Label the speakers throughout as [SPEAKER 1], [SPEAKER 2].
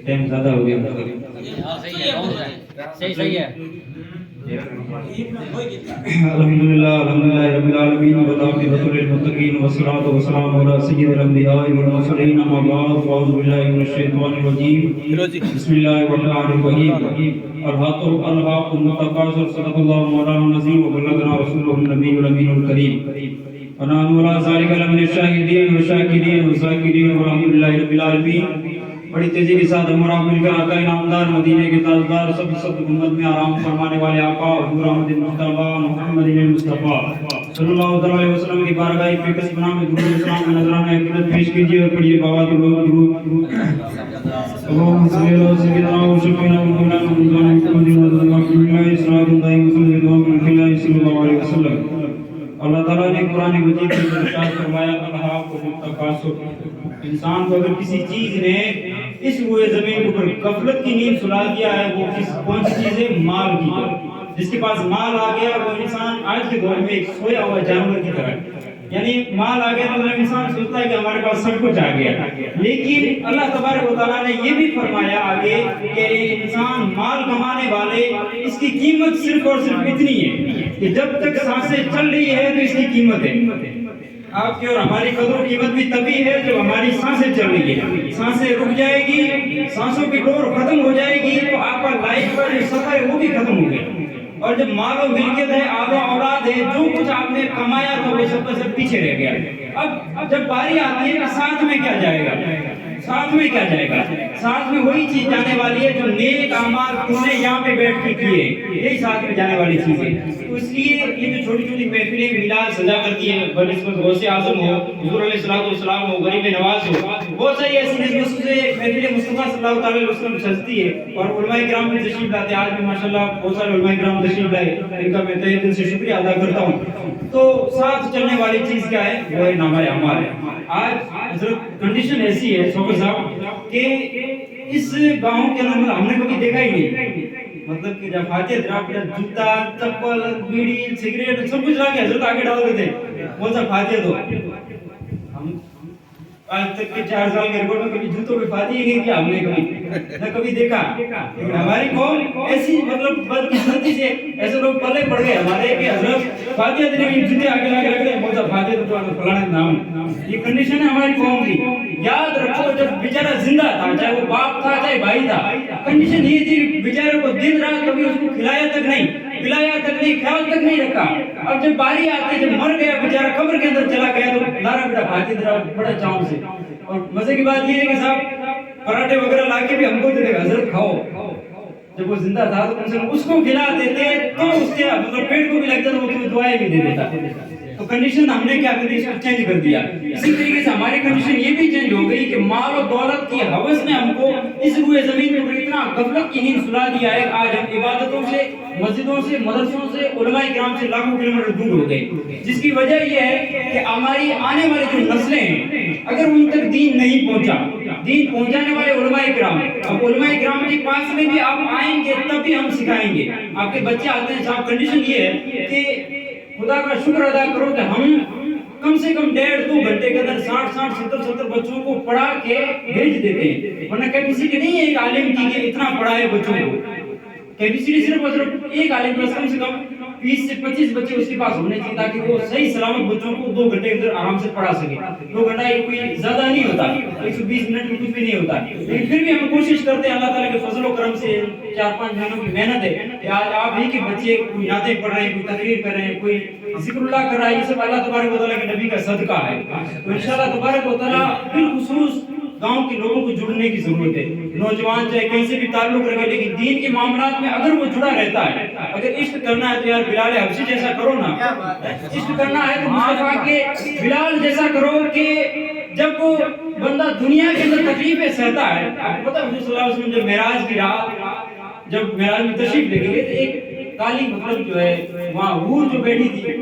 [SPEAKER 1] Time زیادہ ہو گیا.
[SPEAKER 2] صحیح ہے.
[SPEAKER 1] الحمدللہ رب العالمین والعاقبۃ للمتقین والصلاۃ والسلام علی سید الانبیاء والمرسلین اما بعد فاعوذ باللہ من الشیطان الرجیم بسم اللہ الرحمن الرحیم. الحاکم التکاثر صدق اللہ مولانا العظیم وبلغنا رسولہ النبی الامین الکریم ونحن علی ذلک لمن الشاہدین والشاکرین والذاکرین والحمدللہ رب العالمین. بڑی تیزی کے ساتھ ہم اور مل کر آقا انعامدار مدینے کے تاجدار سب امت میں آرام فرمانے والے آقا حضور احمد مصطفیٰ محمد المصطفیٰ صلی اللہ علیہ وسلم کی بارگاہ پہ کس بنا میں درود السلام کا نذرانہ عقیدت پیش کیجیے اور پڑھیے بابا درود اللہم صلی اللہ سیدنا و شفیعنا و مولانا محمد صلی اللہ علیہ وسلم. اللہ تعالیٰ نے قرآن مجید میں ارشاد فرمایا الحاکم التکاثر. انسان کو اگر کسی چیز نے اس روئے زمین کے اوپر غفلت کی نیند سلا دیا ہے وہ کون سی چیز ہے؟ مال کی. جس کے پاس مال آ گیا وہ انسان آج کے دور میں ایک سویا ہوا جانور کی طرح, یعنی مال آ گیا تو انسان سوچتا ہے کہ ہمارے پاس سب کچھ آ گیا. لیکن اللہ تبارک و تعالیٰ نے یہ بھی فرمایا آگے کہ انسان مال کمانے والے اس کی قیمت صرف اور صرف اتنی ہے کہ جب تک سانسیں چل رہی ہے تو اس کی قیمت ہے. آپ کی اور ہماری قدر و قیمت بھی تبھی ہے جب ہماری سانسیں چل رہی ہے. سانسیں رک جائے گی, سانسوں کی ڈور ختم ہو جائے گی تو آپ کا لائف کا جو سفر ہے وہ بھی ختم ہو گیا. اور جب مال و ملکیت ہے, آبا اولاد ہے, جو کچھ آپ نے کمایا تو وہ سب کا سب پیچھے رہ گیا. اب جب باری آتی ہے کہ ساتھ میں کیا جائے گا, ساتھ میں کیا جائے گا؟ ساتھ میں وہی چیز جانے والی ہے جو نیک اعمال تم نے یہاں پہ بیٹھ کے کیے, یہی ساتھ میں جانے والی چیز ہے. تو اس لیے یہ جو چھوٹی چھوٹی محفلیں میلاد سجا کرتی ہیں, بنسبت غوث اعظم ہو, حضور علیہ السلام ہو, غریب نواز ہو, بہت ساری ایسی نسبت سے محفل مصطفیٰ صلی اللہ تعالی وسلم سجتی ہے اور علماء کرام بھی تشریف لاتے ہیں. آج بھی ماشاءاللہ بہت سارے علماء کرام تشریف لائے, ان کا میں تہہ دل سے شکریہ ادا کرتا ہوں. تو ساتھ چلنے والی چیز کیا ہے؟ وہ ہے نامہ اعمال ہے. آج حضرت کنڈیشن ایسی ہے شوکت صاحب کہ اس گاؤں کے اندر ہم نے کبھی دیکھا ہی نہیں, مطلب کہ جب فاتحہ دراب جوتا چپل بیڑی سگریٹ سب کچھ لا کے حضرت آگے ڈال دیتے, کون سا فاتحہ دو. ہم آج تک کے 4 سال کے ریکارڈ میں کبھی جوتوں پہ فاتحہ ہی نہیں کیا ہم نے کبھی نہ کبھی دیکھا. لیکن ہماری قوم ایسی مطلب بدقسمتی سے ایسے لوگ پلے پڑ گئے ہمارے کہ حضرت فاتحہ دینے کے جوتے آگے لا کے رکھ دیں, کون سا فاتحہ تو فلانے نام. یہ کنڈیشن ہے ہماری قوم کی. یاد رکھو جب بیچارہ زندہ تھا, چاہے وہ باپ تھا چاہے بھائی تھا, کنڈیشن یہ تھی بیچارے کو دن رات کبھی اس کو کھلایا تک نہیں, پلایا تک نہیں, خیال تک نہیں رکھا. اب جب باری آتی, جب مر گیا بیچارہ قبر کے اندر چلا گیا تو لارا بیٹا فاتحہ درا بڑا چاؤں سے. اور مزے کی بات یہ ہے کہ صاحب پراٹھے وغیرہ لا کے بھی ہم کو دیتے حضرت کھاؤ. جب وہ زندہ تھا تو اس کو کھلا دیتے تو اس کے مطلب پیٹ کو بھی لگتا تو وہ تمہیں دعائیں بھی دے دیتا. تو کنڈیشن ہم نے کیا کری, اس کو چینج کر دیا. اسی طریقے سے ہماری کنڈیشن یہ بھی چینج ہو گئی کہ مال و دولت کی ہوس نے ہم کو اس روئے زمین پر اتنا غفلت کی نیند سلا دیا ہے. آج ہم عبادتوں سے, مسجدوں سے, مدرسوں سے, علماء کرام سے لاکھوں کلومیٹر دور ہو گئے, جس کی وجہ یہ ہے کہ ہماری آنے والی جو نسلیں ہیں اگر ان تک دین نہیں پہنچا, دین پہنچانے والے علماء کرام, اب علماء کرام کے پاس میں بھی آپ آئیں گے تب بھی ہم سکھائیں گے. آپ کے بچے آتے ہیں صاحب, کنڈیشن یہ ہے کہ خدا کا شکر ادا کرو کہ ہم کم سے کم 1.5-2 گھنٹے کے اندر 60-70 بچوں کو پڑھا کے بھیج دیتے ہیں. ورنہ کیپیسٹی نہیں ہے ایک عالم کی کہ اتنا پڑھائے بچوں کو. کیپیسٹی صرف اور صرف ایک عالم کے پاس کم سے کم 20 سے 25 بچے اس کے پاس ہونے چاہیے تاکہ وہ صحیح سلامت بچوں کو 2 گھنٹے کے اندر آرام سے پڑھا سکے. 2 گھنٹہ کوئی زیادہ نہیں ہوتا, 120 منٹ میں کچھ بھی نہیں ہوتا. لیکن پھر بھی ہم کوشش کرتے ہیں اللہ تعالیٰ کے فضل و کرم سے 4-5 مہینوں کی محنت ہے کہ آج آپ ہی کے بچے کوئی نعتیں پڑھ رہے ہیں, کوئی تقریر کر رہے ہیں, کوئی ذکر اللہ کر رہا ہے. یہ سب اللہ تبارک و تعالیٰ کے نبی کا صدقہ ہے. تو انشاءاللہ تبارک و تعالیٰ بالخصوص گاؤں کے لوگوں کو جڑنے کی ضرورت ہے. نوجوان چاہے کہیں سے بھی تعلق رکھے لیکن دین کے معاملات میں اگر وہ جڑا رہتا ہے, اگر عشق کرنا ہے تو یار بلال حبشی جیسا کرو نا, عشق کرنا ہے تو مصطفیٰ کے بلال جیسا کرو کہ جب وہ بندہ دنیا کے اندر تکلیفیں سہتا ہے. آپ کو پتہ ہے حضور صلی اللہ علیہ وسلم جب معراج کی رات, جب معراج میں تشریف لے گئے تو ایک کالی مطلب جو ہے وہاں حور جو بیٹھی تھی,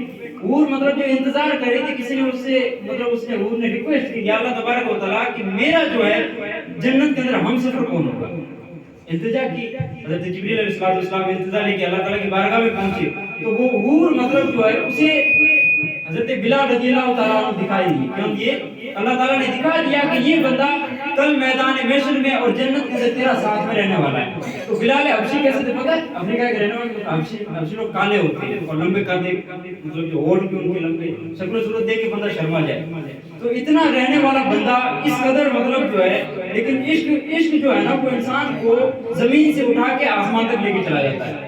[SPEAKER 1] حور مطلب جو انتظار کر رہی تھی, کسی نے اس سے مطلب اس نے حور نے ریکویسٹ کی یا اللہ تبارک و تعالیٰ کہ میرا جو ہے جنت کے اندر ہم سفر کون ہوگا. التجا کی, حضرت جبریل علیہ السلام التجا لے کے اللہ تعالیٰ کی بارگاہ میں پہنچے تو وہ حور مطلب جو ہے اسے حضرت بلال رضی اللہ تعالیٰ عنہ دکھائی دی، کیونکہ اللہ تعالیٰ نے دکھا دیا کہ یہ بندہ کل میدان محشر میں اور جنت کے اندر تیرا ساتھ میں رہنے والا ہے۔ تو بلال حبشی کیسے تھے پتہ ہے؟ افریقہ کے رہنے والے حبشی لوگ کالے ہوتے ہیں اور لمبے قد، مطلب جو ہونٹ بھی ان کے لمبے، شکل و صورت دیکھ کے بندہ شرما جائے۔ تو اتنا رہنے والا بندہ اس قدر مطلب جو ہے، لیکن عشق جو ہے نا وہ انسان کو زمین سے اٹھا کے آسمان تک لے کے چلا جاتا ہے۔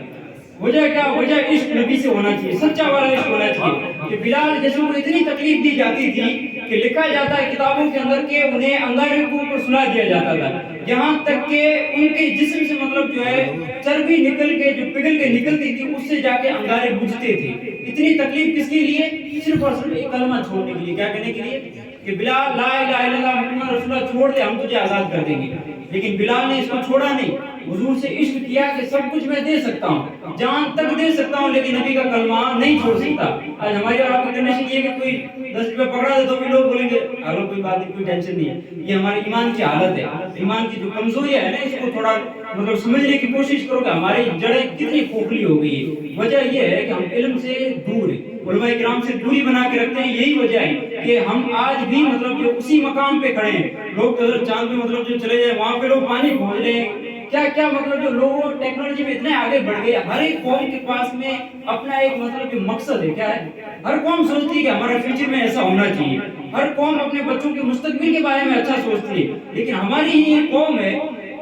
[SPEAKER 1] وجہ کیا؟ وجہ عشق نبی سے ہونا چاہیے، سچا والا عشق ہونا چاہیے۔ کہ بلال جیسے کو اتنی تکلیف دی جاتی تھی کہ لکھا جاتا ہے کتابوں کے اندر کہ انہیں انگارے کے اوپر سلا دیا جاتا تھا، یہاں تک کہ ان کے جسم سے مطلب جو ہے چربی نکل کے جو پگھل کے نکلتی تھی اس سے جا کے انگارے بجھتے تھے۔ اتنی تکلیف کس کے لیے؟ صرف اور صرف ایک کلمہ چھوڑنے کے لیے۔ کیا کہنے کے لیے؟ کہ بلال لا الہ الا اللہ محمد رسول اللہ چھوڑ دے، ہم تجھے آزاد کر دیں گے۔ لیکن بلال نے اس کو چھوڑا نہیں، حضور سے عشق کیا کہ سب کچھ میں دے سکتا ہوں، جان تک دے سکتا ہوں، لیکن نبی کا کلمہ نہیں چھوڑ سکتا۔ آج ہماری اور آپ کی کنڈیشن یہ ہے کہ کوئی 10 روپے پکڑا دے تو بھی لوگ بولیں گے اگر کوئی بات نہیں، کوئی ٹینشن نہیں ہے۔ یہ ہمارے ایمان کی حالت ہے، ایمان کی جو کمزوری ہے نا، اس کو تھوڑا مطلب سمجھنے کی کوشش کرو کہ ہماری جڑیں کتنی کھوکھلی ہو گئی ہے۔ وجہ یہ ہے کہ ہم علم سے دور ہیں، علماء کرام سے دوری بنا کے رکھتے ہیں۔ یہی وجہ ہے کہ ہم آج بھی مطلب جو اسی مقام پہ کھڑے ہیں۔ لوگ تو چاند پہ مطلب جو چلے جائیں وہاں پہ لوگ پانی پہنچ رہے ہیں، کیا کیا مطلب جو لوگوں ٹیکنالوجی میں اتنے آگے بڑھ گئے۔ ہر ایک قوم کے پاس میں اپنا ایک مطلب جو مقصد ہے، کیا ہے؟ ہر قوم سوچتی ہے کہ ہمارا فیوچر میں ایسا ہونا چاہیے، ہر قوم اپنے بچوں کے مستقبل کے بارے میں اچھا سوچتی ہے۔ لیکن ہماری ہی ایک قوم ہے،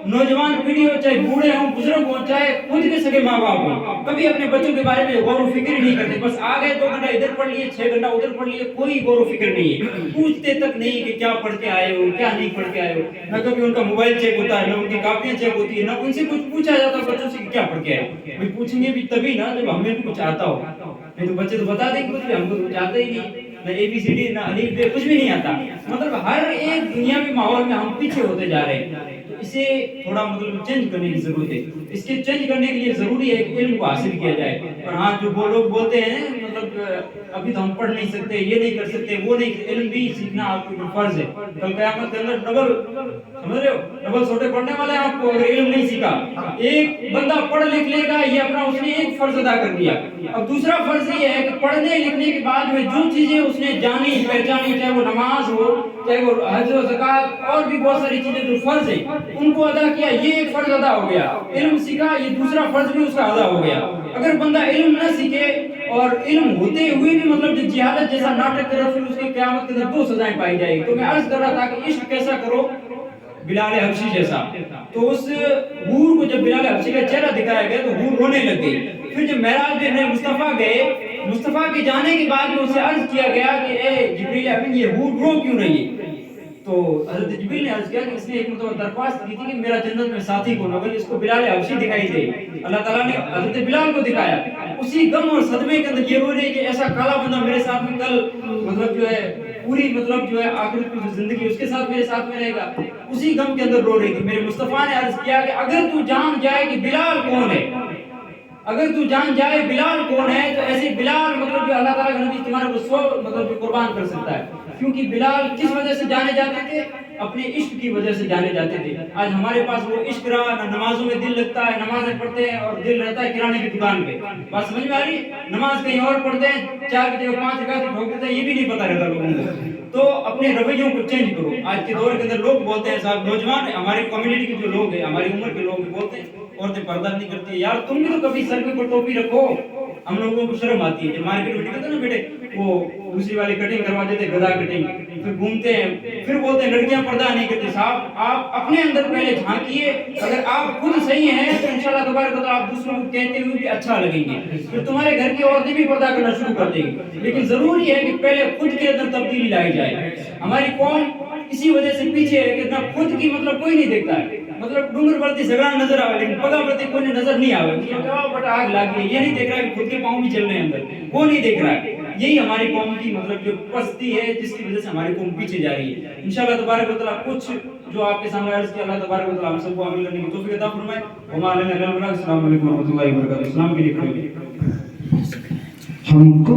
[SPEAKER 1] نوجوان پیڑھی ہو، چاہے بوڑھے ہوں، بزرگ ہوں، چاہے خود کے سگے ماں باپ ہوں، کبھی اپنے بچوں کے بارے میں غور و فکر ہی نہیں کرتے۔ بس آ گئے 2 گھنٹہ ادھر پڑھ لیے، 6 گھنٹہ ادھر پڑھ لیے، کوئی غور و فکر نہیں ہے، پوچھتے تک نہیں کہ کیا پڑھ کے آئے ہو، کیا نہیں پڑھ کے آئے ہو۔ نہ کبھی ان کا موبائل چیک ہوتا ہے، نہ ان کی کاپیاں چیک ہوتی ہے، نہ ان سے کچھ پوچھا جاتا بچوں سے کہ کیا پڑھ کے آئے۔ بھائی پوچھیں گے بھی تبھی نا جب ہمیں بھی کچھ آتا ہو، نہیں تو بچے تو بتا دیں کہ ہم کو کچھ آتا ہی نہیں، نہ اے بی سی ڈی، نہ الف بے، کچھ بھی نہیں آتا۔ مطلب ہر ایک دنیاوی ماحول میں ہم پیچھے ہوتے جا رہے ہیں۔ اسے تھوڑا مطلب چینج کرنے کی ضرورت ہے۔ اس کے چینج کرنے کے لیے ضروری ہے کہ علم کو حاصل کیا جائے۔ اور ہاں جو وہ لوگ بولتے ہیں مطلب ابھی تو ہم پڑھ نہیں سکتے، یہ نہیں کر سکتے، وہ نہیں، علم بھی سیکھنا آپ کو فرض ہے۔ کل قیامت کے اندر ڈبل، سمجھ رہے ہو، ڈبل سوٹے پڑھنے والے ہیں آپ کو اگر علم نہیں سیکھا۔ ایک بندہ پڑھ لکھ لے گا، یہ اپنا اس نے ایک فرض ادا کر دیا۔ اب دوسرا فرض یہ ہے کہ پڑھنے لکھنے کے بعد میں جو چیزیں اس نے جانی پہچانی، چاہے وہ نماز ہو، چاہے وہ حج و زکات، اور بھی بہت ساری چیزیں جو فرض ہیں ان کو ادا کیا، یہ ایک فرض ادا ہو گیا۔ علم سیکھا، یہ دوسرا فرض بھی اس کا ادا ہو گیا۔ اگر بندہ علم نہ سیکھے اور علم ہوتے ہوئے بھی مطلب جو جہالت جیسا ناٹک کرے، پھر اس کی قیامت کے اندر 2 سزائیں پائی جائے گی۔ تو میں عرض کر رہا تھا کہ عشق کیسا کرو؟ بلال حبشی جیسا۔ تو اس حور کو جب بلال حبشی کا چہرہ دکھایا گیا تو حور رونے لگ گئی۔ پھر جب معراج میں مصطفیٰ گئے، مصطفیٰ کے جانے کے بعد میں اسے عرض کیا گیا کہ اے جبریل امین، یہ حور رو کیوں رہی ہے؟ تو حضرت جبریل نے عرض کیا کہ اس نے ایک مرتبہ درخواست کی تھی کہ میرا جنت میں ساتھی کون ہوگا، جس کو بلال حبشی دکھائی دے۔ اللہ تعالیٰ نے حضرت بلال کو دکھایا، اسی غم اور صدمے کے اندر یہ رو رہے کہ ایسا کالا بندہ میرے ساتھ میں کل مطلب جو ہے پوری مطلب جو ہے آخرت کی زندگی اس کے ساتھ میرے ساتھ میں رہے گا، اسی غم کے اندر رو رہی تھی۔ میرے مصطفیٰ نے عرض کیا کہ اگر تو جان جائے کہ بلال کون ہے، اگر تو جان جائے بلال کون ہے، تو ایسے بلال مطلب جو اللہ تعالیٰ کا نبی تمہارے کو 100 مطلب جو قربان کر سکتا ہے۔ کیونکہ بلال کس وجہ سے جانے جاتے تھے؟ اپنے عشق کی وجہ سے جانے جاتے تھے۔ آج ہمارے پاس وہ عشق رہا، نہ نمازوں میں دل لگتا ہے، نمازیں پڑھتے ہیں اور دل رہتا ہے کرانے کی دکان پہ۔ بات سمجھ میں آ رہی؟ نماز کہیں اور پڑھتے ہیں، 4 کی جگہ 5 رکعت ٹھوک دیتے ہیں، یہ بھی نہیں پتہ رہتا لوگوں کو۔ تو اپنے رویوں کو چینج کرو۔ آج کے دور کے اندر لوگ بولتے ہیں، صاحب نوجوان ہماری کمیونٹی کے جو لوگ ہیں، ہماری عمر کے لوگ بولتے ہیں عورتیں پردہ نہیں کرتی۔ یار تم بھی تو کبھی سر کے اوپر ٹوپی رکھو، ہم لوگوں کو شرم آتی ہے۔ جب مارکیٹ میں نکلتے ہیں نا بیٹے، وہ دوسری والی کٹنگ کروا دیتے، گدا کٹنگ، پھر گھومتے ہیں، پھر بولتے ہیں لڑکیاں پردہ نہیں کرتی۔ صاحب آپ اپنے اندر پہلے جھانکیے، اگر آپ خود صحیح ہیں تو انشاءاللہ تبارک و تعالیٰ آپ دوسروں کو کہتے ہوئے بھی اچھا لگیں گے، پھر تمہارے گھر کی عورتیں بھی پردہ کرنا شروع کر دیں گی۔ لیکن ضروری ہے کہ پہلے خود کے اندر تبدیلی لائی جائے۔ ہماری قوم اسی وجہ سے پیچھے ہے کہ نہ خود کی مطلب کوئی نہیں دیکھتا ہے، مطلب ڈونگر بڑھتی جھگڑا نظر آئے لیکن پگا بڑھتی کوئی نظر نہیں آئے، بٹ آگ لگی ہے، یہ نہیں دیکھ رہا ہے کہ خود کے پاؤں بھی چل رہے ہیں اندر، وہ نہیں دیکھ رہا ہے۔ یہی ہماری قوم کی مطلب جو پستی ہے جس کی وجہ سے ہماری قوم پیچھے جا رہی ہے۔ انشاءاللہ تبارک و تعالیٰ کچھ جو آپ کے سامنے عرض کیا، اللہ تبارک و تعالیٰ ہم سب کو عمل کرنے کی توفیق عطا فرمائے۔ وما علینا الا البلاغ۔ السلام علیکم ورحمۃ اللہ وبرکاتہ۔ اسلام کے لیے کھڑے ہوئے ہم کو